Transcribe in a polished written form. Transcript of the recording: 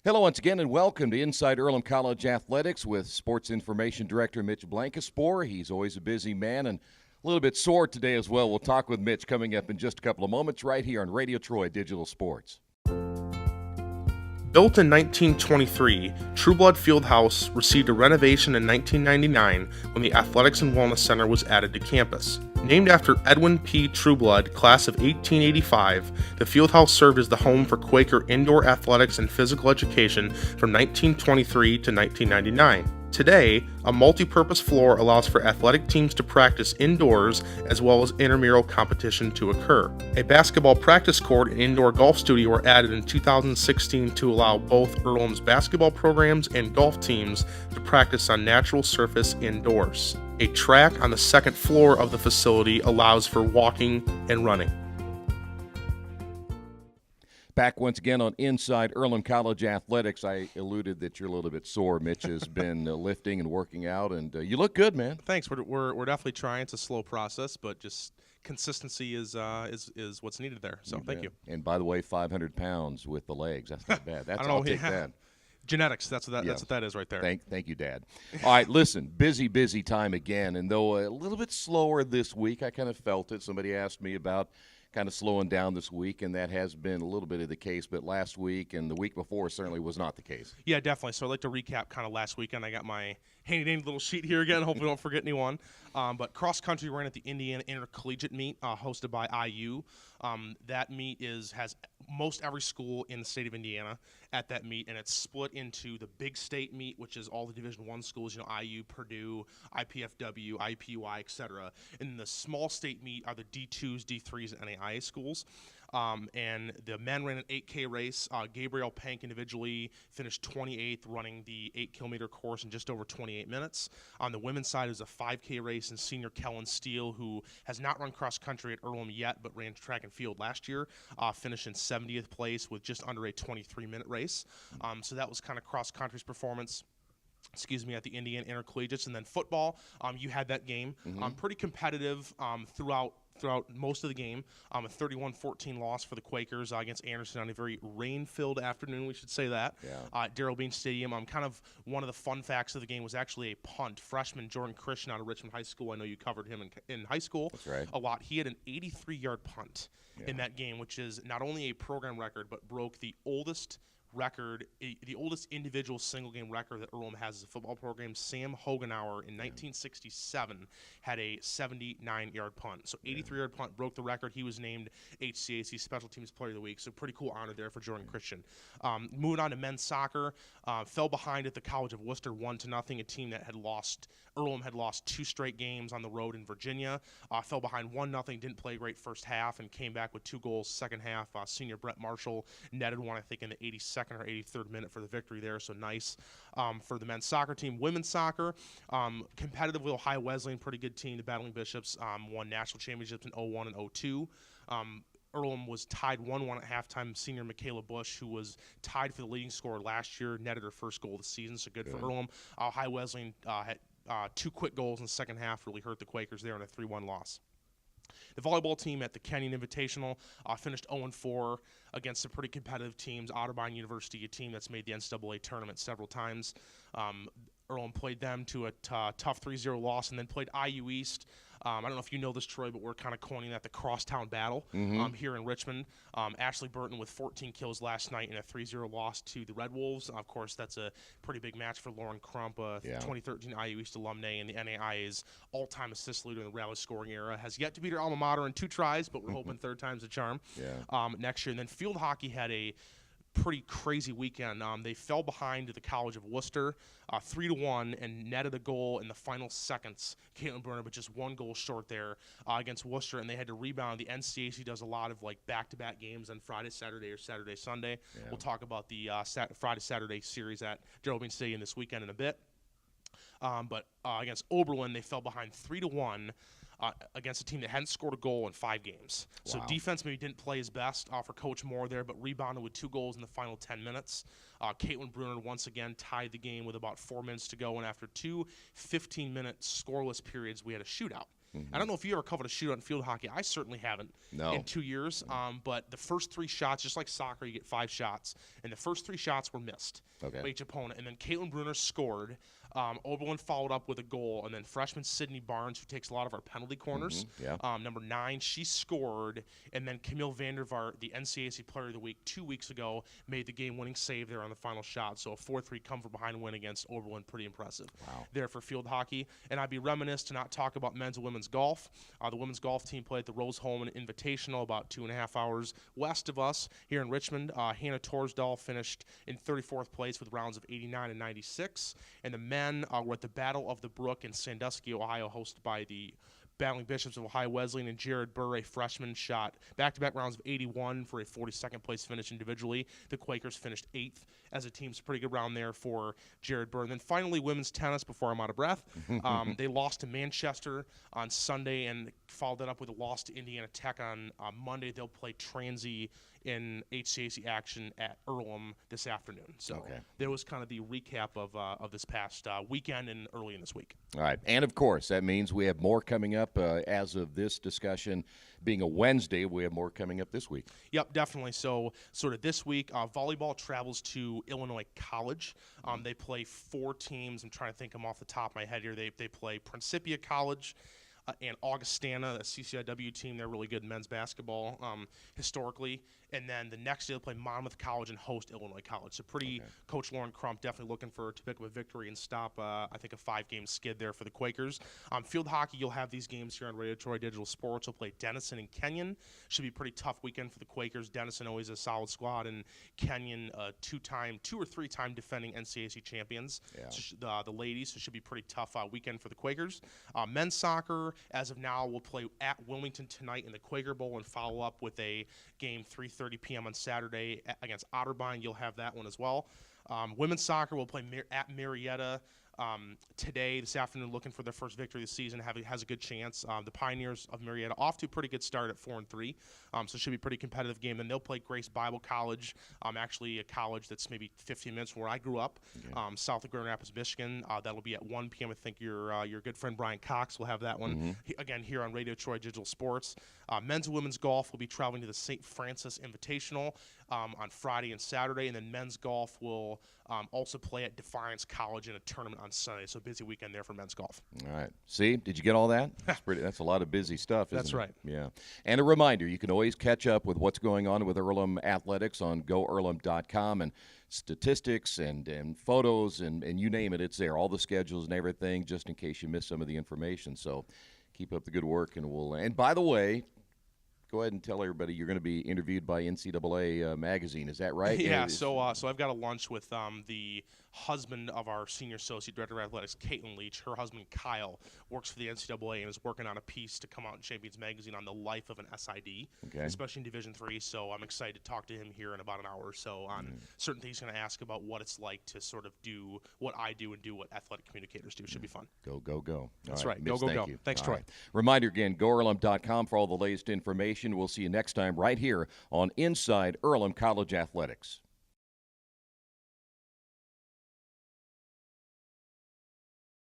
Hello once again and welcome to Inside Earlham College Athletics with Sports Information Director Mitch Blankespoor. He's always a busy man and a little bit sore today as well. We'll talk with Mitch coming up in just a couple of moments right here on Radio Troy Digital Sports. Built in 1923, Trueblood Fieldhouse received a renovation in 1999 when the Athletics and Wellness Center was added to campus. Named after Edwin P. Trueblood, class of 1885, the fieldhouse served as the home for Quaker indoor athletics and physical education from 1923 to 1999. Today, a multi-purpose floor allows for athletic teams to practice indoors as well as intramural competition to occur. A basketball practice court and indoor golf studio were added in 2016 to allow both Earlham's basketball programs and golf teams to practice on natural surface indoors. A track on the second floor of the facility allows for walking and running. Back once again on Inside Earlham College Athletics. I alluded that you're a little bit sore. Mitch has been lifting and working out, and you look good, man. Thanks. We're definitely trying. It's a slow process, but just consistency is what's needed there. So thank you. And by the way, 500 pounds with the legs. That's not bad. I'll take that. Genetics. That's what that is right there. Thank you, Dad. All right, listen, busy time again, and though a little bit slower this week, I kind of felt it. Somebody asked me about kind of slowing down this week, and that has been a little bit of the case, but last week and the week before certainly was not the case. Yeah, definitely. So I'd like to recap kind of last weekend. I got my handy-dandy little sheet here again. Hopefully don't forget anyone. But cross-country ran at the Indiana Intercollegiate meet hosted by IU. That meet has most every school in the state of Indiana at that meet, and it's split into the big state meet, which is all the Division I schools, IU, Purdue, IPFW, IPUI, etc. And the small state meet are the D2s, D3s, and NAIA schools. And the men ran an 8K race. Gabriel Pank individually finished 28th, running the 8-kilometer course in just over 28 minutes. On the women's side, it was a 5K race, and senior Kellen Steele, who has not run cross-country at Earlham yet, but ran track and field last year, finished in 70th place with just under a 23-minute race. So that was kind of cross-country's performance. At the Indiana Intercollegiates. And then football, you had that game. Pretty competitive throughout most of the game. A 31-14 loss for the Quakers against Anderson on a very rain-filled afternoon, we should say that, at Darrell Bean Stadium. Kind of one of the fun facts of the game was actually a punt. Freshman Jordan Christian out of Richmond High School, I know you covered him in high school. That's right. A lot. He had an 83-yard punt in that game, which is not only a program record, but broke the oldest individual single game record that Earlham has as a football program. Sam Hogenauer in 1967 had a 79-yard punt. So 83-yard punt broke the record. He was named HCAC Special Teams Player of the Week. So pretty cool honor there for Jordan Christian. Moving on to men's soccer, fell behind at the College of Worcester 1-0. A team that Earlham had lost 2 straight games on the road in Virginia. Fell behind 1-0. Didn't play a great first half and came back with 2 goals second half. Senior Brett Marshall netted one, I think, in the 82nd or 83rd minute for the victory there, so nice for the men's soccer team. Women's soccer, competitive with Ohio Wesleyan, pretty good team. The Battling Bishops won national championships in 01 and 02. Earlham was tied 1-1 at halftime. Senior Michaela Bush, who was tied for the leading scorer last year, netted her first goal of the season, so good for Earlham. Ohio Wesleyan had 2 quick goals in the second half, really hurt the Quakers there in a 3-1 loss. The volleyball team at the Kenyon Invitational finished 0-4 against some pretty competitive teams. Otterbein University, a team that's made the NCAA tournament several times. Earlham played them to a tough 3-0 loss and then played IU East. I don't know if you know this, Troy, but we're kind of coining that the crosstown battle here in Richmond. Ashley Burton with 14 kills last night in a 3-0 loss to the Red Wolves. Of course, that's a pretty big match for Lauren Crump, 2013 IU East alumni and the NAIA's all-time assist leader in the rally scoring era. Has yet to beat her alma mater in 2 tries, but we're hoping third time's a charm next year. And then field hockey had a pretty crazy weekend. They fell behind to the College of Worcester 3-1 and netted a goal in the final seconds. Caitlin Burner, but just 1 goal short there against Worcester, and they had to rebound. The NCAC does a lot of back-to-back games on Friday, Saturday, or Saturday, Sunday. We'll talk about the Friday, Saturday series at Darrell Bean Stadium this weekend in a bit. But against Oberlin, they fell behind 3-1. Against a team that hadn't scored a goal in 5 games. So defense maybe didn't play his best for Coach Moore there, but rebounded with 2 goals in the final 10 minutes. Caitlin Bruner once again tied the game with about 4 minutes to go, and after 2 15-minute scoreless periods, we had a shootout. I don't know if you ever covered a shootout in field hockey. I certainly haven't in 2 years. But the first 3 shots, just like soccer, you get 5 shots, and the first 3 shots were missed by each opponent. And then Caitlin Bruner scored. Oberlin followed up with a goal, and then freshman Sydney Barnes, who takes a lot of our penalty corners, number 9, she scored, and then Camille Vandervaart, the NCAC Player of the Week 2 weeks ago, made the game-winning save there on the final shot. So a 4-3 come-from-behind win against Oberlin, pretty impressive there for field hockey. And I'd be remiss to not talk about men's and women's golf. The women's golf team played at the Rose Holman Invitational about 2.5 hours west of us here in Richmond. Hannah Torsdahl finished in 34th place with rounds of 89 and 96, and the men were at the Battle of the Brook in Sandusky, Ohio, hosted by the Battling Bishops of Ohio Wesleyan, and Jared Burr, a freshman, shot back-to-back rounds of 81 for a 42nd place finish individually. The Quakers finished 8th as a team. It's a pretty good round there for Jared Burr. And then finally, women's tennis, before I'm out of breath. They lost to Manchester on Sunday and followed that up with a loss to Indiana Tech on Monday. They'll play Transy in HCAC action at Earlham this afternoon. So there was kind of the recap of this past weekend and early in this week. All right. And, of course, that means we have more coming up as of this discussion. Being a Wednesday, we have more coming up this week. Yep, definitely. So sort of this week, volleyball travels to Illinois College. They play 4 teams. I'm trying to think them off the top of my head here. They play Principia College, and Augustana, the CCIW team. They're really good in men's basketball historically. And then the next day they'll play Monmouth College and host Illinois College. So Coach Lauren Crump definitely looking to pick up a victory and stop, I think, a 5-game skid there for the Quakers. Field hockey, you'll have these games here on Radio Troy Digital Sports. We'll play Denison and Kenyon. Should be a pretty tough weekend for the Quakers. Denison always a solid squad, and Kenyon 2 or 3-time defending NCAC champions. So the ladies, so it should be a pretty tough weekend for the Quakers. Men's soccer, as of now, will play at Wilmington tonight in the Quaker Bowl and follow up with a game 3:30 p.m. on Saturday against Otterbein. You'll have that one as well. Women's soccer will play at Marietta this afternoon, looking for their first victory this season. Has a good chance. The Pioneers of Marietta off to a pretty good start at 4-3, so it should be a pretty competitive game. Then they'll play Grace Bible College, actually a college that's maybe 15 minutes from where I grew up, south of Grand Rapids, Michigan. That'll be at 1 p.m. I think your good friend Brian Cox will have that one again here on Radio Troy Digital Sports. Men's and women's golf will be traveling to the St. Francis Invitational on Friday and Saturday, and then men's golf will also play at Defiance College in a tournament on Sunday. So busy weekend there for men's golf. All right. See, did you get all that? That's a lot of busy stuff, isn't it? That's right. Yeah. And a reminder, you can always catch up with what's going on with Earlham Athletics on GoEarlham.com, and statistics and photos and you name it, it's there. All the schedules and everything, just in case you missed some of the information. So keep up the good work, and by the way, go ahead and tell everybody you're going to be interviewed by NCAA Magazine. Is that right? Yeah, so I've got a lunch with the husband of our senior associate director of athletics, Caitlin Leach. Her husband, Kyle, works for the NCAA and is working on a piece to come out in Champions Magazine on the life of an SID, especially in Division III. So I'm excited to talk to him here in about an hour or so on certain things. He's going to ask about what it's like to sort of do what I do and do what athletic communicators do. Should be fun. Go. That's right. Go. Thanks, Troy. Right. Reminder again, GoEarlham.com for all the latest information. We'll see you next time right here on Inside Earlham College Athletics.